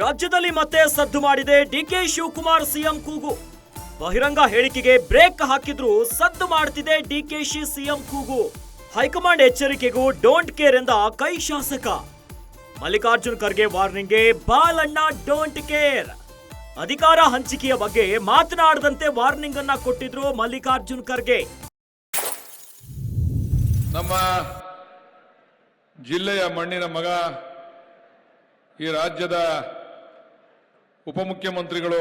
ರಾಜ್ಯದಲ್ಲಿ ಮತ್ತೆ ಸದ್ದು ಮಾಡಿದೆ ಡಿಕೆ ಶಿವಕುಮಾರ್ ಸಿಎಂ ಕೂಗು. ಬಹಿರಂಗ ಹೇಳಿಕೆಗೆ ಬ್ರೇಕ್ ಹಾಕಿದ್ರು ಸದ್ದು ಮಾಡ್ತಿದೆ ಡಿಕೆಶಿ ಸಿಎಂ ಕೂಗು. ಹೈಕಮಾಂಡ್ ಎಚ್ಚರಿಕೆಗೂ ಡೋಂಟ್ ಕೇರ್ ಎಂದ ಕೈ ಶಾಸಕ. ಮಲ್ಲಿಕಾರ್ಜುನ್ ಖರ್ಗೆ ವಾರ್ನಿಂಗ್ಗೆ ಬಾಲಣ್ಣ ಡೋಂಟ್ ಕೇರ್. ಅಧಿಕಾರ ಹಂಚಿಕೆಯ ಬಗ್ಗೆ ಮಾತನಾಡದಂತೆ ವಾರ್ನಿಂಗ್ ಅನ್ನ ಕೊಟ್ಟಿದ್ರು ಮಲ್ಲಿಕಾರ್ಜುನ್ ಖರ್ಗೆ. ನಮ್ಮ ಜಿಲ್ಲೆಯ ಮಣ್ಣಿನ ಮಗ, ಈ ರಾಜ್ಯದ ಉಪಮುಖ್ಯಮಂತ್ರಿಗಳು,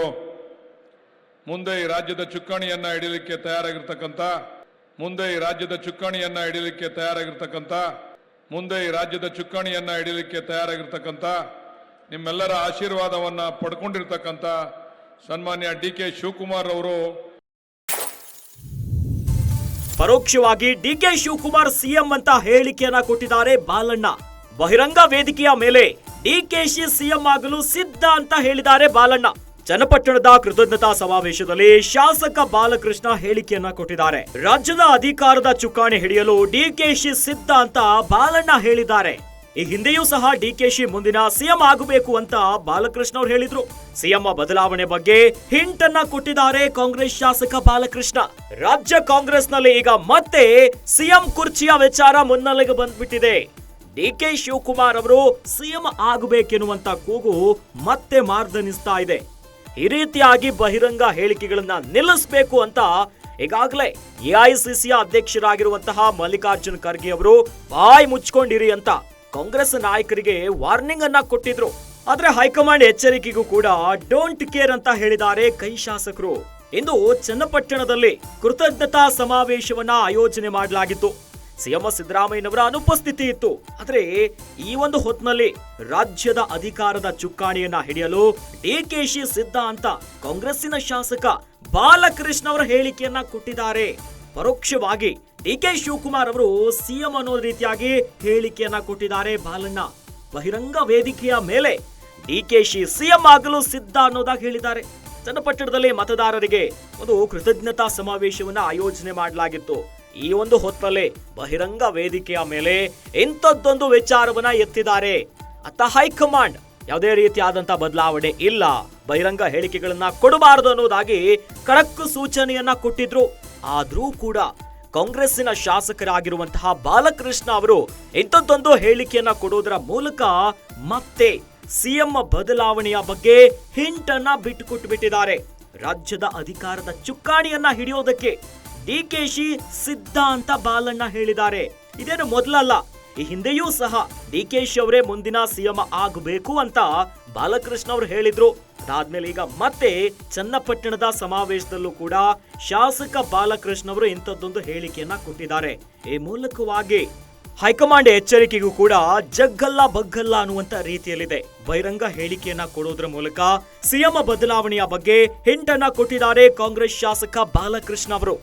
ಮುಂದೆ ಈ ರಾಜ್ಯದ ಚುಕ್ಕಾಣಿಯನ್ನ ಹಿಡಿಯಲಿಕ್ಕೆ ತಯಾರಾಗಿರ್ತಕ್ಕಂಥ ನಿಮ್ಮೆಲ್ಲರ ಆಶೀರ್ವಾದವನ್ನ ಪಡ್ಕೊಂಡಿರ್ತಕ್ಕಂಥ ಸನ್ಮಾನ್ಯ ಡಿಕೆ ಶಿವಕುಮಾರ್ ಅವರು ಪರೋಕ್ಷವಾಗಿ ಡಿಕೆ ಶಿವಕುಮಾರ್ ಸಿಎಂ ಅಂತ ಹೇಳಿಕೆಯನ್ನ ಕೊಟ್ಟಿದ್ದಾರೆ ಬಾಲಣ್ಣ. ಬಹಿರಂಗ ವೇದಿಕೆಯ ಮೇಲೆ ಡಿಕೆಶಿ ಸಿಎಂ ಆಗಲು ಸಿದ್ಧ ಅಂತ ಹೇಳಿದ್ದಾರೆ ಬಾಲಣ್ಣ. ಚನ್ನಪಟ್ಟಣದ ಕೃತಜ್ಞತಾ ಸಮಾವೇಶದಲ್ಲಿ ಶಾಸಕ ಬಾಲಕೃಷ್ಣ ಹೇಳಿಕೆಯನ್ನ ಕೊಟ್ಟಿದ್ದಾರೆ. ರಾಜ್ಯದ ಅಧಿಕಾರದ ಚುಕ್ಕಾಣಿ ಹಿಡಿಯಲು ಡಿಕೆಶಿ ಸಿದ್ಧ ಅಂತ ಬಾಲಣ್ಣ ಹೇಳಿದ್ದಾರೆ. ಈ ಹಿಂದೆಯೂ ಸಹ ಡಿಕೆಶಿ ಮುಂದಿನ ಸಿಎಂ ಆಗಬೇಕು ಅಂತ ಬಾಲಕೃಷ್ಣ ಅವರು ಹೇಳಿದ್ರು. ಸಿಎಂ ಬದಲಾವಣೆ ಬಗ್ಗೆ ಹಿಂಟ್ ಅನ್ನ ಕೊಟ್ಟಿದ್ದಾರೆ ಕಾಂಗ್ರೆಸ್ ಶಾಸಕ ಬಾಲಕೃಷ್ಣ. ರಾಜ್ಯ ಕಾಂಗ್ರೆಸ್ನಲ್ಲಿ ಈಗ ಮತ್ತೆ ಸಿಎಂ ಕುರ್ಚಿಯ ವಿಚಾರ ಮುನ್ನೆಲೆಗೆ ಬಂದ್ಬಿಟ್ಟಿದೆ. ಡಿಕೆ ಶಿವಕುಮಾರ್ ಅವರು ಸಿಎಂ ಆಗಬೇಕೆನ್ನುವಂತ ಕೂಗು ಮತ್ತೆ ಮಾರ್ದನಿಸ್ತಾ ಇದೆ. ಈ ರೀತಿಯಾಗಿ ಬಹಿರಂಗ ಹೇಳಿಕೆಗಳನ್ನ ನಿಲ್ಲಿಸಬೇಕು ಅಂತ ಈಗಾಗಲೇ ಎಐಸಿಸಿಯ ಅಧ್ಯಕ್ಷರಾಗಿರುವಂತಹ ಮಲ್ಲಿಕಾರ್ಜುನ್ ಖರ್ಗೆ ಅವರು ಬಾಯಿ ಮುಚ್ಕೊಂಡಿರಿ ಅಂತ ಕಾಂಗ್ರೆಸ್ ನಾಯಕರಿಗೆ ವಾರ್ನಿಂಗ್ ಅನ್ನ ಕೊಟ್ಟಿದ್ರು. ಆದ್ರೆ ಹೈಕಮಾಂಡ್ ಎಚ್ಚರಿಕೆಗೂ ಕೂಡ ಡೋಂಟ್ ಕೇರ್ ಅಂತ ಹೇಳಿದ್ದಾರೆ ಕೈ ಶಾಸಕರು. ಇಂದು ಚನ್ನಪಟ್ಟಣದಲ್ಲಿ ಕೃತಜ್ಞತಾ ಸಮಾವೇಶವನ್ನ ಆಯೋಜನೆ ಮಾಡಲಾಗಿತ್ತು. ಸಿಎಂ ಸಿದ್ದರಾಮಯ್ಯನವರ ಅನುಪಸ್ಥಿತಿ ಇತ್ತು. ಆದ್ರೆ ಈ ಒಂದು ಹೊತ್ತಿನಲ್ಲಿ ರಾಜ್ಯದ ಅಧಿಕಾರದ ಚುಕ್ಕಾಣಿಯನ್ನ ಹಿಡಿಯಲು ಡಿಕೆಶಿ ಸಿದ್ಧ ಅಂತ ಕಾಂಗ್ರೆಸ್ಸಿನ ಶಾಸಕ ಬಾಲಕೃಷ್ಣ ಅವರ ಹೇಳಿಕೆಯನ್ನ ಕೊಟ್ಟಿದ್ದಾರೆ. ಪರೋಕ್ಷವಾಗಿ ಡಿಕೆ ಶಿವಕುಮಾರ್ ಅವರು ಸಿಎಂ ಅನ್ನೋ ರೀತಿಯಾಗಿ ಹೇಳಿಕೆಯನ್ನ ಕೊಟ್ಟಿದ್ದಾರೆ ಬಾಲಣ್ಣ. ಬಹಿರಂಗ ವೇದಿಕೆಯ ಮೇಲೆ ಡಿಕೆಶಿ ಸಿಎಂ ಆಗಲು ಸಿದ್ಧ ಅನ್ನೋದಾಗಿ ಹೇಳಿದ್ದಾರೆ. ಚನ್ನಪಟ್ಟಣದಲ್ಲಿ ಮತದಾರರಿಗೆ ಒಂದು ಕೃತಜ್ಞತಾ ಸಮಾವೇಶವನ್ನ ಆಯೋಜನೆ ಮಾಡಲಾಗಿತ್ತು. ಈ ಒಂದು ಹೊತ್ತಲ್ಲೇ ಬಹಿರಂಗ ವೇದಿಕೆಯ ಮೇಲೆ ಇಂಥದ್ದೊಂದು ವಿಚಾರವನ್ನ ಎತ್ತಿದ್ದಾರೆ. ಅತ್ತ ಹೈಕಮಾಂಡ್ ಯಾವುದೇ ರೀತಿಯಾದಂತ ಬದಲಾವಣೆ ಇಲ್ಲ, ಬಹಿರಂಗ ಹೇಳಿಕೆಗಳನ್ನ ಕೊಡಬಾರದು ಅನ್ನೋದಾಗಿ ಖಡಕ್ ಸೂಚನೆಯನ್ನ ಕೊಟ್ಟಿದ್ರು. ಆದ್ರೂ ಕೂಡ ಕಾಂಗ್ರೆಸ್ಸಿನ ಶಾಸಕರಾಗಿರುವಂತಹ ಬಾಲಕೃಷ್ಣ ಅವರು ಇಂಥದ್ದೊಂದು ಹೇಳಿಕೆಯನ್ನ ಕೊಡೋದರ ಮೂಲಕ ಮತ್ತೆ ಸಿಎಂ ಬದಲಾವಣೆಯ ಬಗ್ಗೆ ಹಿಂಟ್ ಅನ್ನ ಬಿಟ್ಟುಕೊಟ್ಟು ಬಿಟ್ಟಿದ್ದಾರೆ. ರಾಜ್ಯದ ಅಧಿಕಾರದ ಚುಕ್ಕಾಣಿಯನ್ನ ಹಿಡಿಯೋದಕ್ಕೆ ಡಿಕೆಶಿ ಸಿದ್ಧ ಅಂತ ಬಾಲಣ್ಣ ಹೇಳಿದ್ದಾರೆ. ಇದೇನು ಮೊದಲಲ್ಲ, ಈ ಹಿಂದೆಯೂ ಸಹ ಡಿಕೆಶಿ ಅವರೇ ಮುಂದಿನ ಸಿಎಂ ಆಗಬೇಕು ಅಂತ ಬಾಲಕೃಷ್ಣ ಅವರು ಹೇಳಿದ್ರು. ಅದಾದ್ಮೇಲೆ ಈಗ ಮತ್ತೆ ಚನ್ನಪಟ್ಟಣದ ಸಮಾವೇಶದಲ್ಲೂ ಕೂಡ ಶಾಸಕ ಬಾಲಕೃಷ್ಣ ಅವರು ಇಂಥದ್ದೊಂದು ಹೇಳಿಕೆಯನ್ನ ಕೊಟ್ಟಿದ್ದಾರೆ. ಈ ಮೂಲಕವಾಗಿ ಹೈಕಮಾಂಡ್ ಎಚ್ಚರಿಕೆಗೂ ಕೂಡ ಜಗ್ಗಲ್ಲ ಬಗ್ಗಲ್ಲ ಅನ್ನುವಂತ ರೀತಿಯಲ್ಲಿದೆ. ಬಹಿರಂಗ ಹೇಳಿಕೆಯನ್ನ ಕೊಡೋದ್ರ ಮೂಲಕ ಸಿಎಂ ಬದಲಾವಣೆಯ ಬಗ್ಗೆ ಹಿಂಟ್ ಅನ್ನ ಕೊಟ್ಟಿದ್ದಾರೆ ಕಾಂಗ್ರೆಸ್ ಶಾಸಕ ಬಾಲಕೃಷ್ಣ ಅವರು.